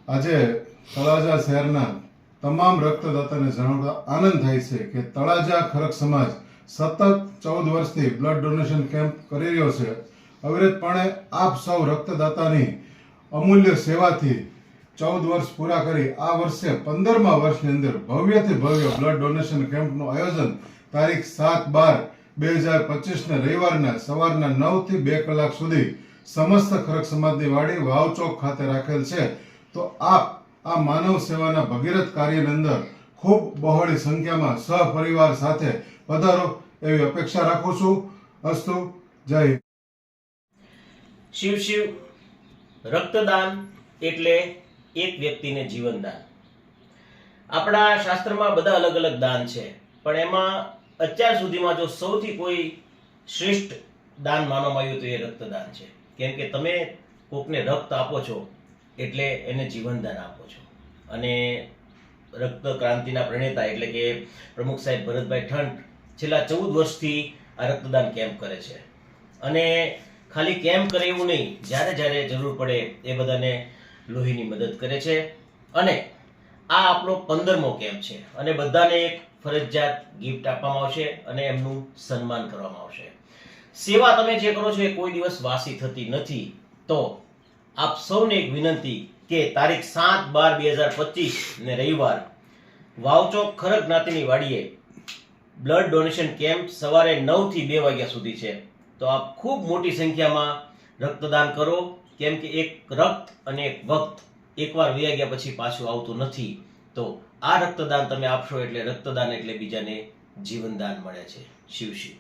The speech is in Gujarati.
આજે તળાજા શહેરના તમામ રક્તદાતાને જણાવતા આનંદ થાય છે કે તળાજા ખરક સમાજ સતત 14 વર્ષથી બ્લડ ડોનેશન કેમ્પ કરી રહ્યો છે. અવિરતપણે આપ સૌ રક્તદાતાની અમૂલ્ય સેવાથી 14 વર્ષ પૂરા કરી આ વર્ષે 15મા વર્ષની અંદર ભવ્યથી ભવ્ય બ્લડ ડોનેશન કેમ્પનું આયોજન તારીખ 7/12/2025 રવિવારના સવારના 9 થી 2 કલાક સુધી સમસ્ત ખરક સમાજની વાડી વાવચોક ખાતે રાખેલ છે. તો આપ આ માનવ સેવાના ભગીરથ કાર્યની અંદર ખૂબ બહોળી સંખ્યામાં સહપરિવાર સાથે પધારો એવી અપેક્ષા રાખું છું. અસ્તુ. જય હિન્દ. શિવ શિવ. રક્તદાન એટલે એક વ્યક્તિને જીવનદાન. આપણા શાસ્ત્રમાં બધા અલગ અલગ દાન છે, પણ એમાં અત્યાર સુધીમાં જો સૌથી કોઈ શ્રેષ્ઠ દાન માનવામાં આવ્યું તો એ રક્તદાન છે. કેમ કે તમે કોકને રક્ત આપો છો એટલે એને જીવનદાન આપો છો. અને રક્ત ક્રાંતિના પ્રણેતા એટલે કે પ્રમુખ સાહેબ ભરતભાઈ ઠંડ છેલ્લા 14 વર્ષથી આ રક્તદાન કેમ્પ કરે છે. અને ખાલી કેમ્પ કરે એવું નહીં, જ્યારે જ્યારે જરૂર પડે એ બધાને લોહીની મદદ કરે છે. અને આ આપણો 15મો કેમ્પ છે અને બધાને એક ફરજિયાત ગિફ્ટ આપવામાં આવશે અને એમનું સન્માન કરવામાં આવશે. સેવા તમે જે કરો છો એ કોઈ દિવસ વાસી થતી નથી. તો આપ સૌને એક વિનંતી કે તારીખ 7/12/2025 ને રવિવાર વાવચોક ખરક જ્ઞાતિની વાડીએ બ્લડ ડોનેશન કેમ્પ સવારે 9 થી 2 વાગ્યા સુધી છે. તો આપ ખૂબ મોટી સંખ્યામાં રક્તદાન કરો. કેમ કે એક રક્ત અને એક વક્ત એકવાર વયા ગયા પછી પાછું આવતું નથી. તો આ રક્તદાન તમે આપશો એટલે રક્તદાન એટલે બીજાને જીવનદાન મળે છે. શિવ શિવ.